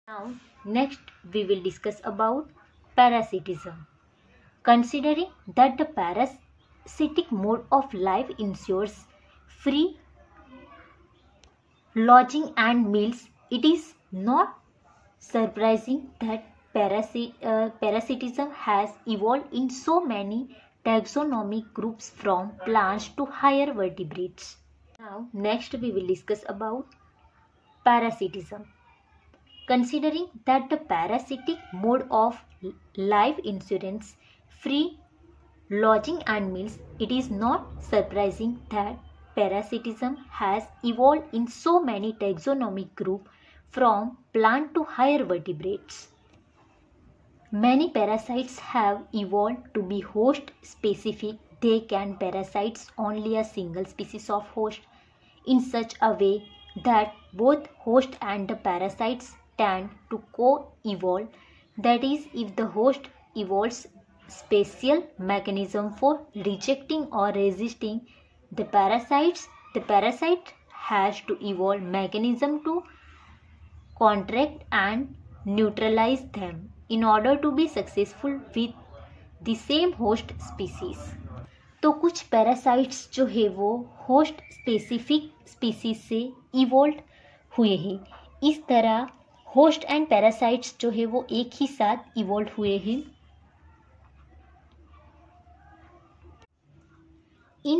Now, next we will discuss about parasitism. Considering that the parasitic mode of life ensures free lodging and meals, it is not surprising that parasitism has evolved in so many taxonomic groups from plants to higher vertebrates. Now, next we will discuss about parasitism. Considering that the parasitic mode of life ensures free lodging and meals, it is not surprising that parasitism has evolved in so many taxonomic groups from plant to higher vertebrates. Many parasites have evolved to be host specific. They can parasites only a single species of host in such a way that both host and the parasites tend to co-evolve. That is, if the host evolves special mechanism for rejecting or resisting the parasite has to evolve mechanism to contract and neutralize them in order to be successful with the same host species. तो कुछ parasites जो है वो host specific species से evolve हुए हैं। इस तरह होस्ट एंड पैरासाइट्स जो है वो एक ही साथ इवोल्व हुए हैं। In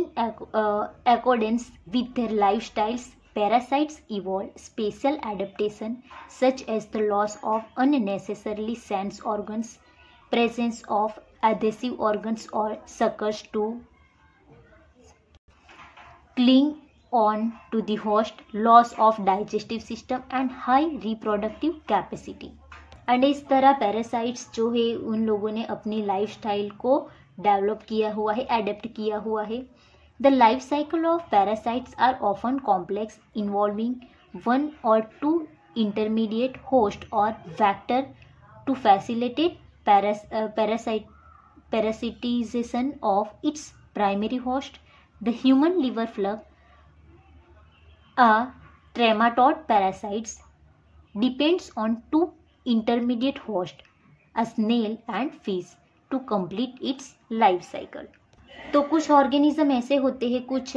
accordance with their lifestyles, parasites evolve special adaptation such as the loss of unnecessarily sense organs, presence of adhesive organs or suckers to cling on to the host, loss of digestive system and high reproductive capacity. And इस तरह parasites जो है उन लोगों ने अपनी lifestyle को develop किया हुआ है, एडेप्ट किया हुआ है। The life cycle of parasites are often complex involving one और टू इंटरमीडिएट होस्ट और vector to facilitate parasitization of its primary host. The human liver flug, a trematode parasites, depends on two intermediate host, a snail and fish, to complete its life cycle. तो कुछ organism ऐसे होते हैं, कुछ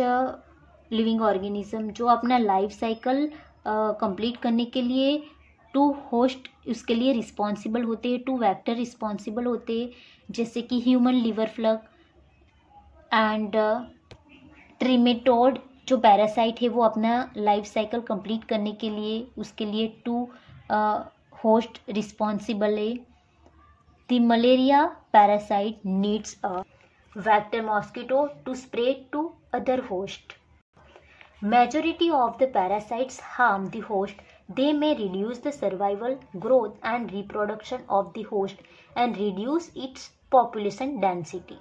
living organism जो अपना life cycle complete करने के लिए टू होस्ट उसके लिए रिस्पॉन्सिबल होते हैं, टू वेक्टर रिस्पॉन्सिबल होते हैं, जैसे कि ह्यूमन लिवर फ्लग एंड ट्रिमेटोड जो पैरासाइट है वो अपना लाइफ साइकिल कंप्लीट करने के लिए उसके लिए टू host responsible है. The malaria parasite needs a vector mosquito to spread to other host. Majority of the parasites harm the host. They may reduce the survival, growth and reproduction of the host and reduce its population density.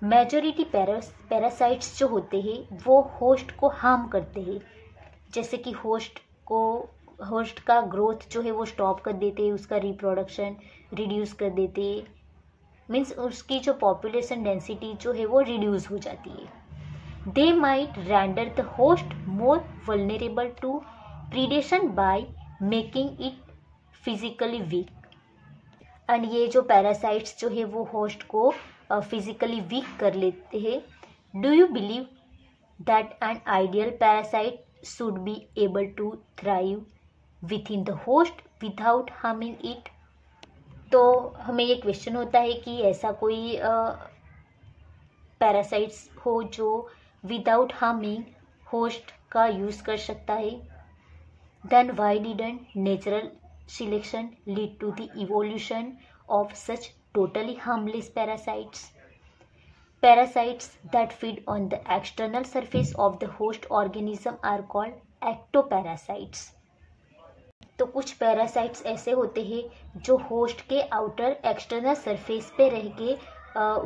Majority parasites जो होते हैं वो host को harm करते हैं, जैसे कि host का ग्रोथ जो है वो स्टॉप कर देते हैं, उसका रिप्रोडक्शन रिड्यूस कर देते हैं, मीन्स उसकी जो पॉपुलेशन डेंसिटी जो है वो रिड्यूस हो जाती है। They might render the host more vulnerable to predation by making it physically weak. And ये जो पैरासाइट्स जो है वो होस्ट को फिजिकली वीक कर लेते हैं। Do you believe that an ideal parasite should be able to thrive within the host without harming it? तो हमें ये क्वेश्चन होता है कि ऐसा कोई पैरासाइट्स हो जो विदाउट हार्मिंग होस्ट का यूज कर सकता है। Then why didn't natural selection lead to the evolution of such totally harmless parasites? Parasites that feed on the external surface of the host organism are called ectoparasites. तो कुछ parasites ऐसे होते हैं जो होस्ट के आउटर एक्सटर्नल सरफेस पे रह के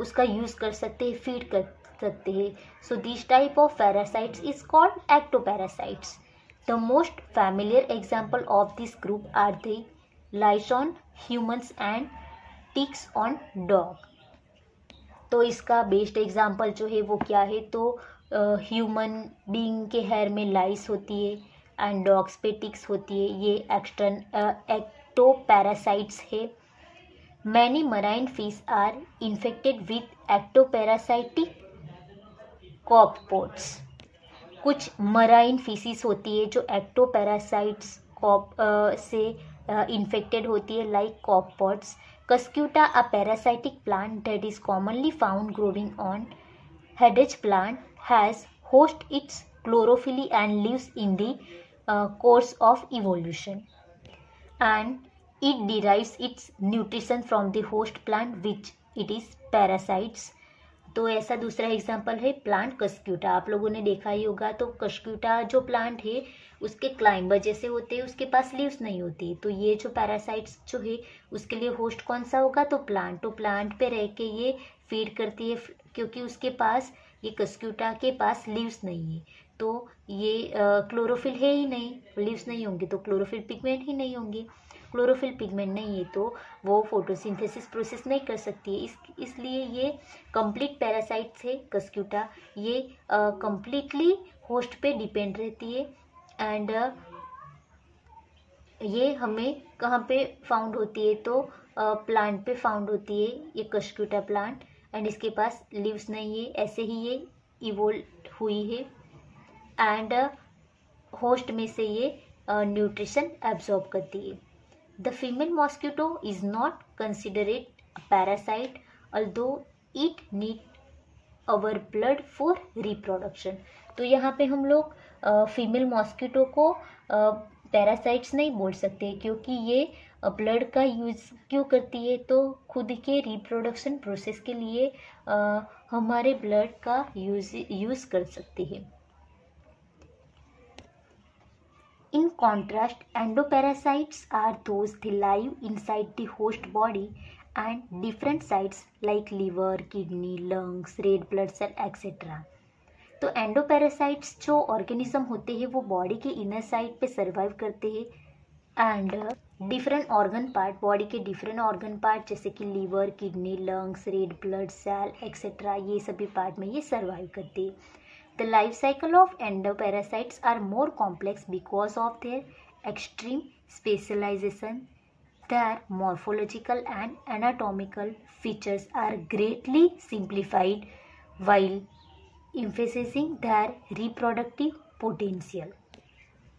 उसका यूज कर सकते हैं, फीड कर सकते हैं. So this type of parasites is called ectoparasites. The most familiar example of this group are the lice on humans and ticks on dog. तो इसका बेस्ट एग्जाम्पल जो है वो क्या है, तो ह्यूमन बीइंग के हेयर में लाइस होती है, एंड डॉग्स पे टिक्स होती है, ये एक्टोपैरासाइट्स है। Many marine fish are infected with ectoparasitic copepods. कुछ मराइन फिशिस होती है जो एक्टोपैरासाइट्स से इन्फेक्टेड होती है, like copepods. Cuscuta, a parasitic plant that is commonly found growing on hedges plant, has host its chlorophyll and lives in the course of evolution, and it derives its nutrition from the host plant which it is parasites। तो ऐसा दूसरा example है plant Cuscuta. आप लोगों ने देखा ही होगा। तो कस्क्यूटा जो प्लांट है उसके क्लाइंबर जैसे होते हैं, उसके पास लीव्स नहीं होती। तो ये जो पैरासाइट्स जो है उसके लिए होस्ट कौन सा होगा, तो प्लांट। तो प्लांट पे रह के ये फीड करती है, क्योंकि उसके पास, ये कस्क्यूटा के पास लीव्स नहीं है। तो ये क्लोरोफिल है ही नहीं, लीव्स नहीं होंगे तो क्लोरोफिल पिगमेंट ही नहीं होंगे। क्लोरोफिल पिगमेंट नहीं है तो वो फोटोसिंथेसिस प्रोसेस नहीं कर सकती है। इसलिए ये कंप्लीट पैरासाइट्स है कस्क्यूटा। ये कंप्लीटली होस्ट पे डिपेंड रहती है। एंड ये हमें कहाँ पे फाउंड होती है, तो प्लांट पे फाउंड होती है ये कस्क्यूटा प्लांट। एंड इसके पास लीव्स नहीं है, ऐसे ही ये इवोल्व हुई है। एंड होस्ट में से ये न्यूट्रिशन एब्जॉर्ब करती है। The female mosquito is not considered a parasite although it need our blood for reproduction. तो यहाँ पे हम लोग फीमेल मॉस्किटो को पैरासाइट्स नहीं बोल सकते, क्योंकि ये ब्लड का यूज़ क्यों करती है, तो खुद के रिप्रोडक्शन प्रोसेस के लिए हमारे ब्लड का यूज़ कर सकती है। In contrast, endoparasites are those that live inside the host body and different sites like liver, kidney, lungs, red blood cell, etc. तो एंडोपैरासाइट्स जो ऑर्गेनिज्म होते हैं वो बॉडी के इनर साइड पे सर्वाइव करते हैं। And different organ part, body के डिफरेंट ऑर्गन पार्ट जैसे कि liver, kidney, lungs, red blood cell etcetera, ये सभी पार्ट में ये सर्वाइव करते हैं। The life cycle of endoparasites are more complex because of their extreme specialization. Their morphological and anatomical features are greatly simplified while emphasizing their reproductive potential.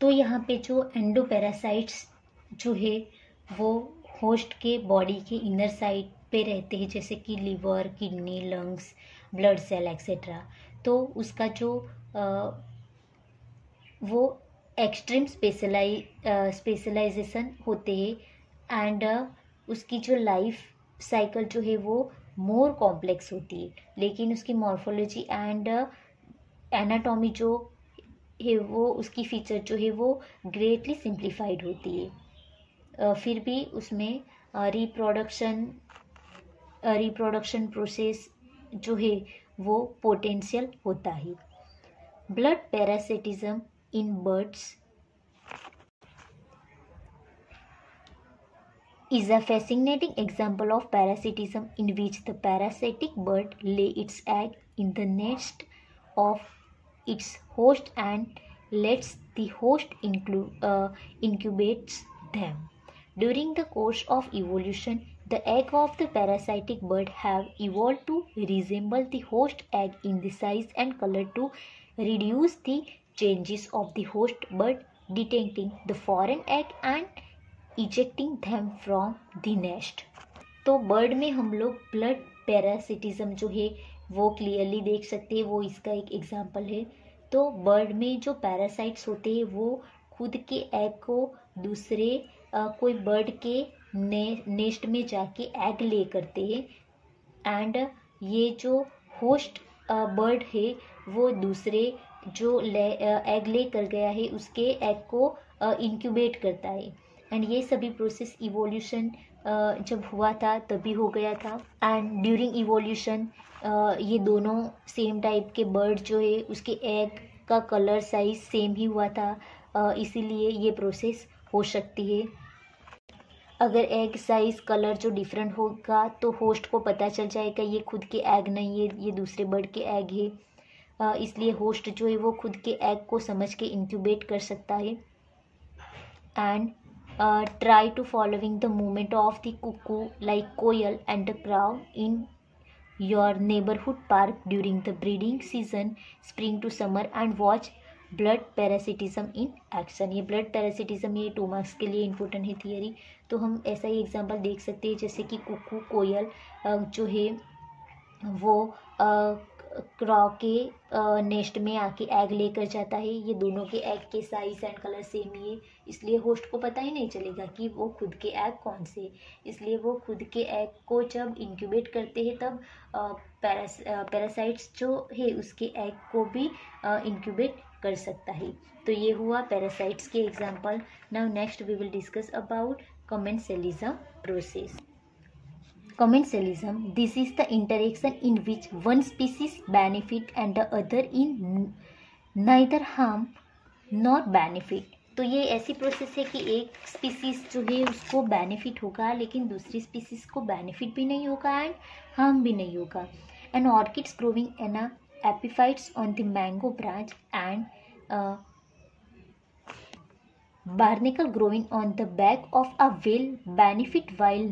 तो यहाँ पे जो एंडोपैरासाइट्स जो है वो होस्ट के बॉडी के इनर साइड पे रहते हैं, जैसे कि liver, kidney, lungs, blood cell etcetera. तो उसका जो वो एक्सट्रीम स्पेशलाइजेशन होते हैं। एंड उसकी जो लाइफ साइकिल जो है वो मोर कॉम्प्लेक्स होती है, लेकिन उसकी मॉर्फोलॉजी एंड एनाटॉमी जो है वो, उसकी फीचर जो है वो ग्रेटली सिंप्लीफाइड होती है। फिर भी उसमें रिप्रोडक्शन प्रोसेस जो है वो पोटेंशियल होता है। Blood parasitism in birds is a fascinating example of parasitism in which the parasitic bird lay its egg in the nest of its host and lets the host incubates them. During the course of evolution, the egg of the parasitic bird have evolved to resemble the host egg in the size and color to reduce the changes of the host bird, detecting the foreign egg and ejecting them from the nest. तो bird में हम लोग blood parasitism जो है वो clearly देख सकते हैं, वो इसका एक एग्जाम्पल है। तो बर्ड में जो पैरासाइट्स होते हैं वो खुद के एग को दूसरे कोई बर्ड के नेस्ट में जाके एग ले करते हैं। एंड ये जो होस्ट बर्ड है वो दूसरे जो एग ले कर गया है उसके एग को इंक्यूबेट करता है। एंड ये सभी प्रोसेस इवोल्यूशन जब हुआ था तभी हो गया था। एंड ड्यूरिंग इवोल्यूशन ये दोनों सेम टाइप के बर्ड जो है उसके एग का कलर साइज सेम ही हुआ था, इसीलिए ये प्रोसेस हो सकती है। अगर एग साइज कलर जो डिफरेंट होगा तो होस्ट को पता चल जाएगा ये खुद के एग नहीं है, ये दूसरे बर्ड के एग है। इसलिए होस्ट जो है वो खुद के एग को समझ के इंक्यूबेट कर सकता है। and try to following the movement of the cuckoo like koel and the crow in your neighborhood park during the breeding season spring to summer and watch blood parasitism in action. ये blood parasitism ये 2 marks के लिए important है theory. तो हम ऐसा ही example देख सकते हैं जैसे कि कुकू कोयल जो है वो क्रॉ के नेस्ट में आके एग लेकर जाता है। ये दोनों के एग के साइज एंड कलर सेम ही है, इसलिए होस्ट को पता ही नहीं चलेगा कि वो खुद के एग कौन से, इसलिए वो खुद के एग को जब इंक्यूबेट करते हैं तब पैरासाइट्स जो है उसके एग को भी इंक्यूबेट कर सकता है। तो ये हुआ पैरासाइट्स के example. Now next we will discuss about commensalism process. Commensalism, this is the interaction in which one species benefit and the other in neither harm nor benefit. तो ये ऐसी प्रोसेस है कि एक स्पीसीज जो है उसको बेनिफिट होगा लेकिन दूसरी स्पीसीज को बेनिफिट भी नहीं होगा एंड हार्म भी नहीं होगा। An orchids growing an epiphytes on the mango branch and barnacle growing on the back of a well benefit while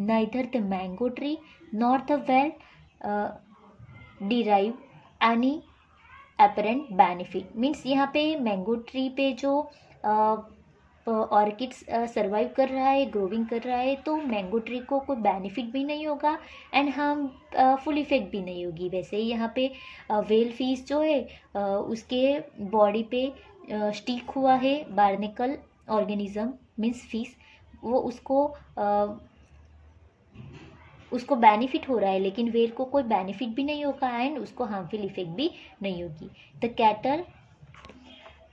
neither the mango tree nor the well derive any apparent benefit। Means यहाँ पे mango tree पे जो orchids survive कर रहा है, growing कर रहा है, तो मैंगो ट्री को कोई बेनिफिट भी नहीं होगा एंड हार्म फुल इफेक्ट भी नहीं होगी। वैसे ही यहाँ पे वेल फिश जो है उसके बॉडी पे स्टिक हुआ है बार्निकल ऑर्गेनिज्म मीन्स फिश, वो उसको बेनिफिट हो रहा है लेकिन वेल को कोई बेनिफिट भी नहीं होगा एंड उसको हार्मफुल इफेक्ट भी नहीं होगी। The cattle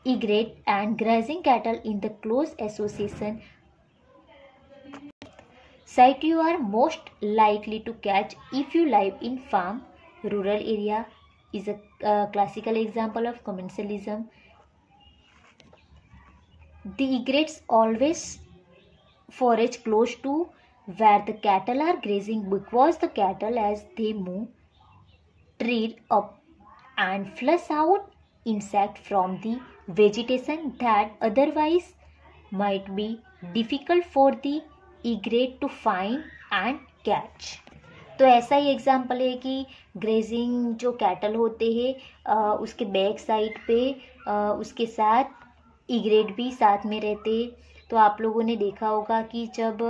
egret and grazing cattle in the close association site you are most likely to catch if you live in farm rural area is a classical example of commensalism. The egrets always forage close to where the cattle are grazing because the cattle as they move tread up and flush out insect from the vegetation that otherwise might be difficult for the egret to find and catch। तो ऐसा ही example है कि grazing जो cattle होते हैं उसके back side पे उसके साथ इग्रेट भी साथ में रहते हैं। तो आप लोगों ने देखा होगा कि जब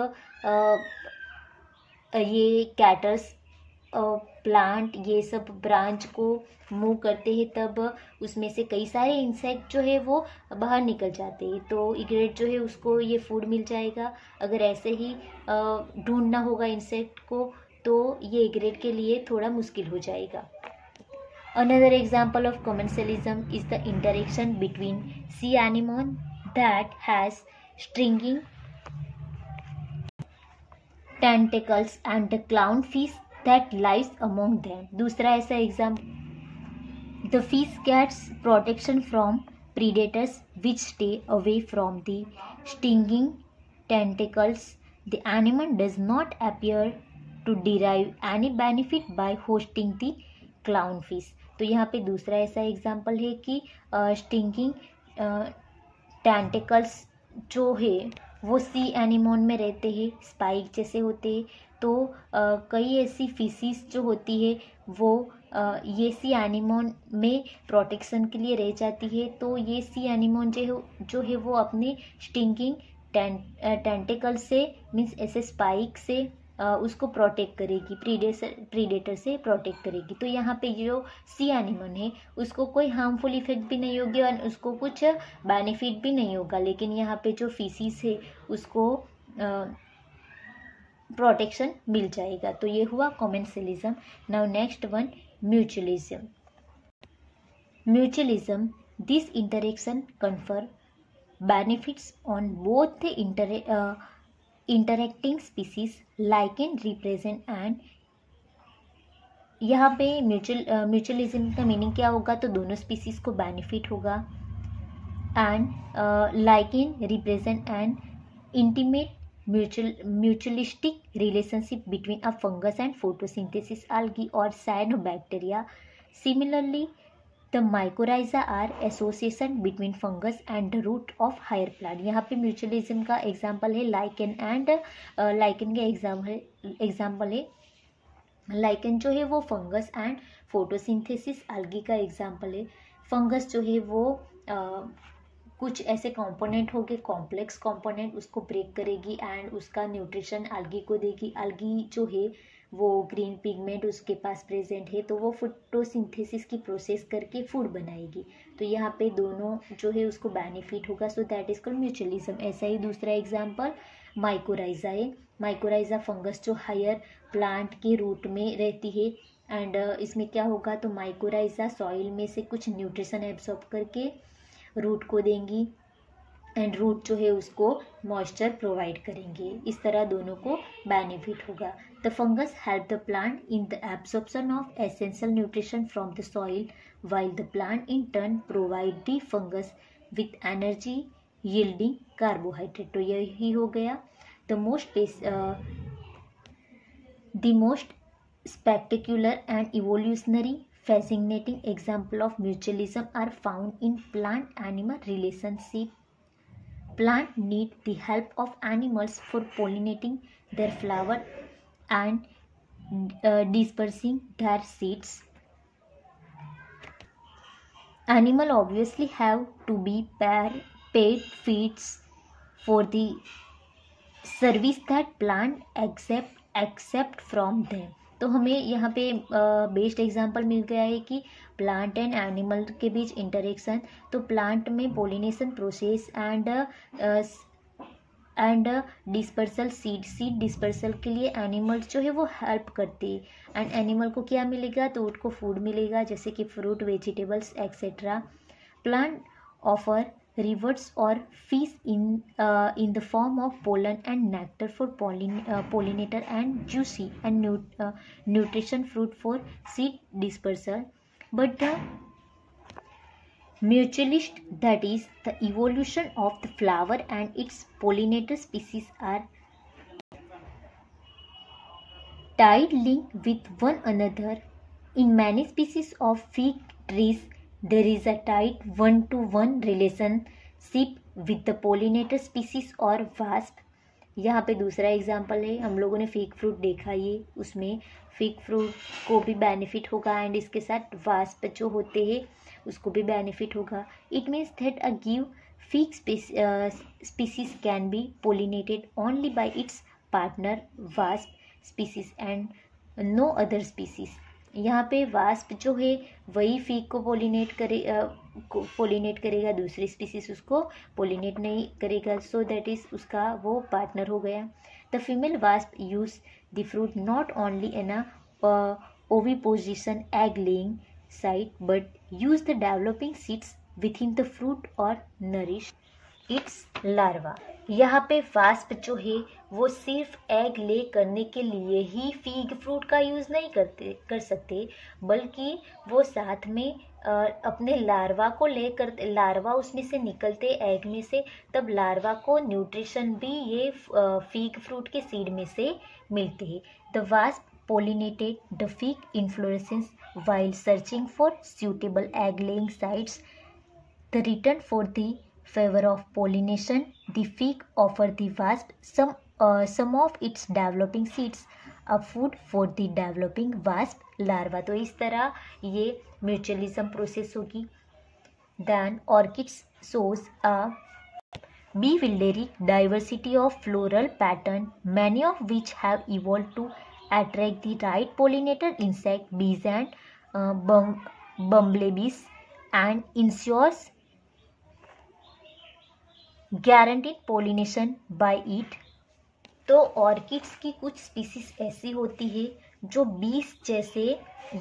ये कैटल्स प्लांट ये सब ब्रांच को मूव करते हैं तब उसमें से कई सारे इंसेक्ट जो है वो बाहर निकल जाते हैं, तो इग्रेट जो है उसको ये फूड मिल जाएगा। अगर ऐसे ही ढूंढना होगा इंसेक्ट को तो ये इग्रेट के लिए थोड़ा मुश्किल हो जाएगा। Another example of commensalism is the interaction between sea anemone that has stinging tentacles and the clownfish that lies among them। दूसरा ऐसा example, the fish gets protection from predators which stay away from the stinging tentacles. The anemone does not appear to derive any benefit by hosting the clownfish। तो यहाँ पे दूसरा ऐसा example है कि stinging tentacles जो है वो सी एनिमोन में रहते हैं, स्पाइक जैसे होते हैं। तो कई ऐसी फिशीज जो होती है वो ये सी एनिमोन में प्रोटेक्शन के लिए रह जाती है। तो ये सी एनिमोन जो है वो अपने स्टिंगिंग टेंटिकल से मीन्स ऐसे स्पाइक से उसको प्रोटेक्ट करेगी, प्रीडेटर से प्रोटेक्ट करेगी। तो यहाँ पे जो सी एनिमल है उसको कोई हार्मफुल इफेक्ट भी नहीं होगी और उसको कुछ बेनिफिट भी नहीं होगा, लेकिन यहाँ पे जो फिशीज है उसको प्रोटेक्शन मिल जाएगा। तो ये हुआ commensalism. Now next one, mutualism. Mutualism, this interaction confer benefits on both the interacting species like in represent and. यहाँ पे म्यूचुअलिज्म का मीनिंग क्या होगा, तो दोनों स्पीसीज को बेनिफिट होगा and like in represent and intimate mutualistic relationship between a fungus and photosynthesis algae or cyanobacteria. Similarly, the mycorrhiza are association between fungus and the root of higher plant. यहाँ पे mutualism का example है lichen and lichen का example है lichen जो है वो fungus and photosynthesis algae का एग्जाम्पल है। फंगस जो है वो कुछ ऐसे कंपोनेंट हो गए कॉम्प्लेक्स कंपोनेंट, उसको ब्रेक करेगी एंड उसका न्यूट्रिशन एल्गी को देगी। एल्गी जो है वो ग्रीन पिगमेंट उसके पास प्रेजेंट है, तो वो फोटोसिंथेसिस की प्रोसेस करके फूड बनाएगी। तो यहाँ पे दोनों जो है उसको बेनिफिट होगा, so that is called mutualism. ऐसा ही दूसरा एग्जाम्पल माइकोराइजा है। माइकोराइजा फंगस जो हायर प्लांट के रूट में रहती है एंड इसमें क्या होगा, तो माइकोराइजा सॉइल में से कुछ न्यूट्रिशन एब्सॉर्ब करके रूट को देंगी एंड रूट जो है उसको मॉइस्चर प्रोवाइड करेंगे। इस तरह दोनों को बेनिफिट होगा। The fungus help the plant in the absorption of essential nutrition from the soil while the plant in turn provide the fungus with energy yielding carbohydrate। तो यही हो गया the most spectacular and evolutionary fascinating example of mutualism are found in plant animal relationship. Plant need the help of animals for pollinating their flower and dispersing their seeds. Animal obviously have to be paid feeds for the service that plant accept from them। तो हमें यहाँ पे best example मिल गया है कि plant and animal के बीच interaction. तो plant में pollination process and dispersal seed dispersal के लिए एनिमल्स जो है वो हेल्प करते हैं एंड एनिमल को क्या मिलेगा, तो उसको फूड मिलेगा जैसे कि fruit vegetables etcetera. Plant offer reverts और fish in the form of pollen and nectar for pollinator and juicy and nutrition fruit for seed dispersal. But the mutualist, that is the evolution of the flower and its pollinator species, are tied link with one another. In many species of fig trees there is a tight one-to-one relationship with the pollinator species or wasp। यहाँ पे दूसरा example है, हम लोगों ने fig fruit देखा, ये उसमें फिग फ्रूट को भी बेनिफिट होगा एंड इसके साथ वास्प जो होते हैं उसको भी बेनिफिट होगा। It means that a give fig species can be pollinated only by its partner wasp species and no other species। यहाँ पे वास्प जो है वही फिग को पोलिनेट करेगा, दूसरी स्पीसीज उसको पोलिनेट नहीं करेगा, सो दैट इज उसका वो पार्टनर हो गया। The female wasp use the fruit not only in a oviposition egg laying site but use the developing seeds within the fruit और नरिश इट्स लार्वा। यहाँ पे wasp जो है वो सिर्फ एग ले करने के लिए ही फिग फ्रूट का यूज़ नहीं कर सकते, बल्कि वो साथ में अपने लार्वा को लेकर, लार्वा उसमें से निकलते एग में से, तब लार्वा को न्यूट्रिशन भी ये फिग फ्रूट के सीड में से मिलते हैं। The wasp pollinated the fig inflorescence while searching for suitable egg laying sites. The return for the favor of pollination, the fig offer the wasp some of its developing seeds, a food for the developing wasp larva। तो इस तरह ये mutualism process होगी। Then orchids shows a bewildering diversity of floral pattern, many of which have evolved to attract the right pollinator insect, bees and bumblebees, and ensures guaranteed pollination by it। तो orchids की कुछ species ऐसी होती है जो बीस जैसे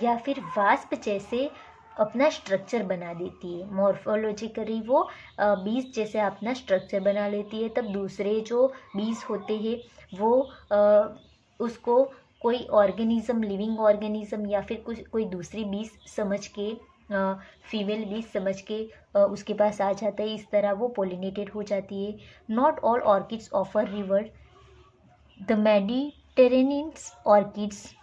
या फिर वास्प जैसे अपना स्ट्रक्चर बना देती है, मॉर्फोलॉजिकली वो बीज जैसे अपना स्ट्रक्चर बना लेती है। तब दूसरे जो बीज होते हैं वो उसको कोई ऑर्गेनिज्म, लिविंग ऑर्गेनिज्म या फिर कोई दूसरी बीज समझ के, फीमेल बीज समझ के उसके पास आ जाता है। इस तरह वो पोलिनेटेड हो जाती है। Not all orchids offer reward. The Mediterranean orchids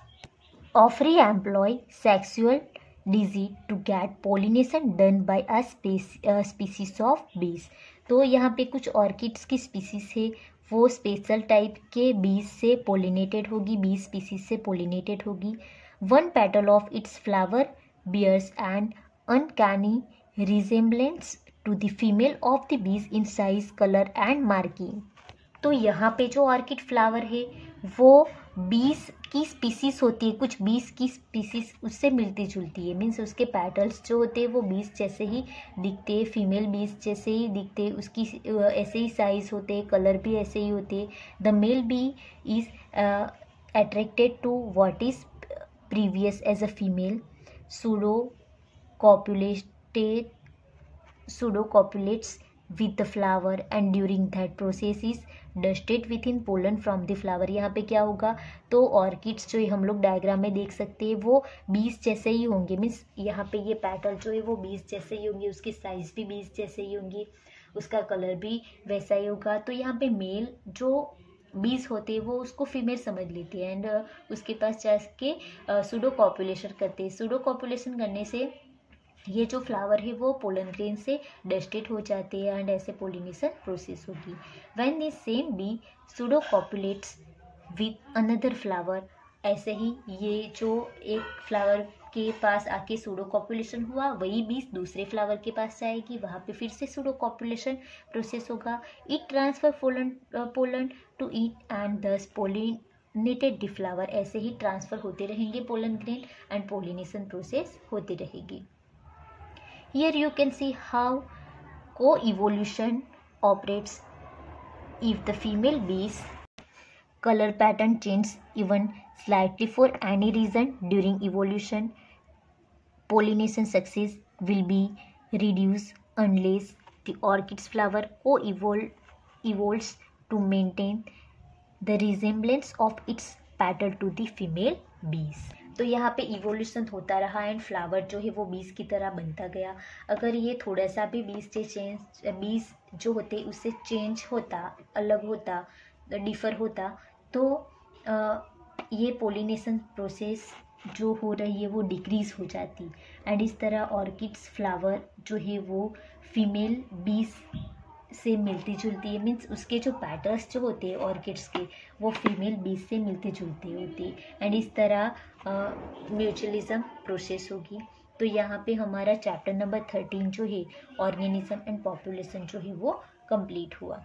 Ophrys employ sexual disease to get pollination done by a species of bees। तो यहाँ पे कुछ ऑर्किड्स की स्पीसीज है, वो स्पेशल टाइप के बीज से पोलिनेटेड होगी, बीज स्पीसीज से पोलिनेटेड होगी। One petal of its flower bears an uncanny resemblance to the female of the bees in size, color and marking। तो यहाँ पे जो ऑर्किड फ्लावर है वो बीस की स्पीसीज होती है, कुछ बीस की स्पीसीज उससे मिलती जुलती है, मीन्स उसके पेटल्स जो होते हैं वो बीस जैसे ही दिखते हैं, फीमेल बीस जैसे ही दिखते हैं, उसकी ऐसे ही साइज होते हैं, कलर भी ऐसे ही होते हैं। The male bee is attracted to what is previous as a female, pseudo-copulates with the flower and during that process is dusted within pollen from the flower। यहाँ पे क्या होगा, तो ऑर्किड्स जो हम लोग डायग्राम में देख सकते हैं वो बीस जैसे ही होंगे, मीन्स यहाँ पे ये पैटर्न जो है वो बीस जैसे ही होंगे, उसकी साइज भी बीस जैसे ही होंगी, उसका कलर भी वैसा ही होगा। तो यहाँ पे मेल जो बीज होते हैं वो उसको फीमेल समझ लेती है एंड उसके पास जाके सूडो कॉपुलेशन करते हैं। सूडो कॉपुलेशन करने से ये जो फ्लावर है वो पोलन ग्रेन से डस्टेड हो जाते हैं एंड ऐसे पोलिनेशन प्रोसेस होगी। When this same bee pseudocopulates with another flower, ऐसे ही ये जो एक फ्लावर के पास आके सूडो कॉपुलेशन हुआ, वही बीज दूसरे फ्लावर के पास जाएगी, वहाँ पे फिर से सूडो कॉपुलेशन प्रोसेस होगा। It transfer pollen to it and thus pollinated the flower. ऐसे ही ट्रांसफर होते रहेंगे pollen grain and pollination process होती रहेगी। Here you can see how co-evolution operates. If the female bees color pattern changes even slightly for any reason during evolution, pollination success will be reduced unless the orchid's flower evolves to maintain the resemblance of its petal to the female bees। तो यहाँ पे evolution होता रहा and flower जो है वो बीज की तरह बनता गया। अगर ये थोड़ा सा भी बीज जो होते उससे चेंज होता, अलग होता, डिफ़र होता, तो ये पोलिनेशन प्रोसेस जो हो रही है वो डिक्रीज़ हो जाती एंड इस तरह ऑर्किड्स फ्लावर जो है वो फीमेल बीज से मिलती जुलती है, मीन्स उसके जो पैटर्न्स जो होते हैं ऑर्किड्स के वो फीमेल बीज से मिलते जुलते होते एंड इस तरह म्यूचुअलिज्म प्रोसेस होगी। तो यहाँ पे हमारा चैप्टर नंबर 13 जो है ऑर्गेनिज्म एंड पॉपुलेशन जो है वो कंप्लीट हुआ।